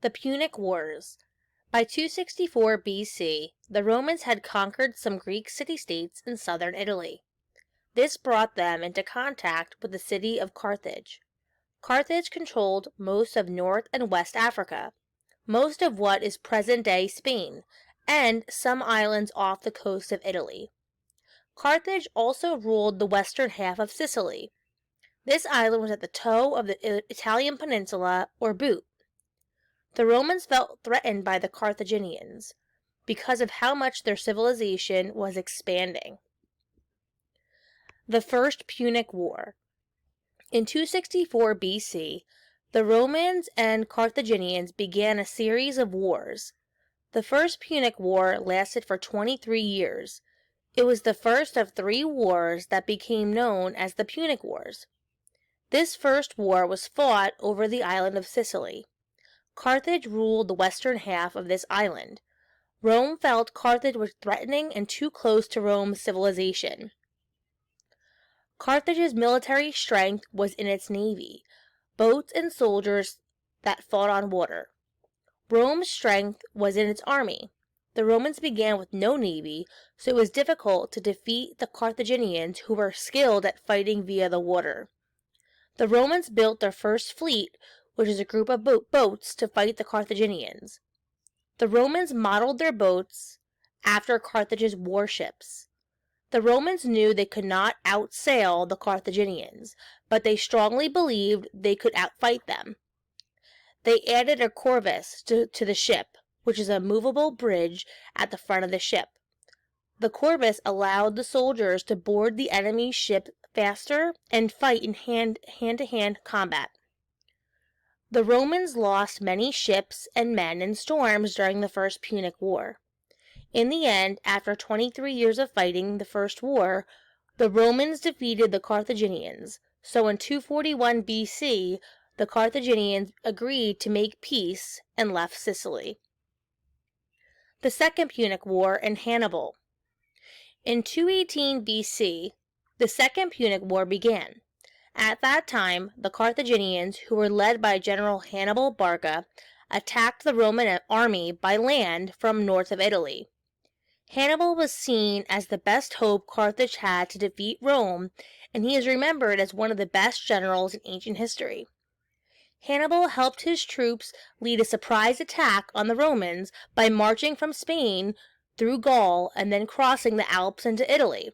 The Punic Wars. By 264 BC, the Romans had conquered some Greek city-states in southern Italy. This brought them into contact with the city of Carthage. Carthage controlled most of North and West Africa, most of what is present-day Spain, and some islands off the coast of Italy. Carthage also ruled the western half of Sicily. This island was at the toe of the Italian peninsula, or boot. The Romans felt threatened by the Carthaginians because of how much their civilization was expanding. The First Punic War. In 264 BC, the Romans and Carthaginians began a series of wars. The First Punic War lasted for 23 years. It was the first of 3 wars that became known as the Punic Wars. This first war was fought over the island of Sicily. Carthage ruled the western half of this island. Rome felt Carthage was threatening and too close to Rome's civilization. Carthage's military strength was in its navy, boats and soldiers that fought on water. Rome's strength was in its army. The Romans began with no navy, so it was difficult to defeat the Carthaginians, who were skilled at fighting via the water. The Romans built their first fleet, which is a group of boats to fight the Carthaginians. The Romans modeled their boats after Carthage's warships. The Romans knew they could not outsail the Carthaginians, but they strongly believed they could outfight them. They added a corvus to the ship, which is a movable bridge at the front of the ship. The corvus allowed the soldiers to board the enemy's ship faster and fight in hand-to-hand combat. The Romans lost many ships and men in storms during the First Punic War. In the end, after 23 years of fighting the First War, the Romans defeated the Carthaginians. So in 241 BC, the Carthaginians agreed to make peace and left Sicily. The Second Punic War and Hannibal. In 218 BC, the Second Punic War began. At that time, the Carthaginians, who were led by General Hannibal Barca, attacked the Roman army by land from north of Italy. Hannibal was seen as the best hope Carthage had to defeat Rome, and he is remembered as one of the best generals in ancient history. Hannibal helped his troops lead a surprise attack on the Romans by marching from Spain through Gaul and then crossing the Alps into Italy.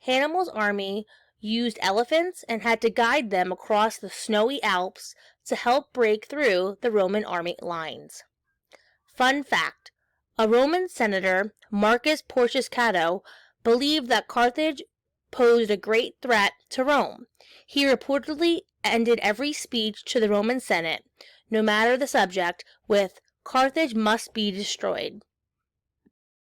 Hannibal's army used elephants and had to guide them across the snowy Alps to help break through the Roman army lines. Fun fact: a Roman senator, Marcus Porcius Cato, believed that Carthage posed a great threat to Rome. He reportedly ended every speech to the Roman Senate, no matter the subject, with "Carthage must be destroyed."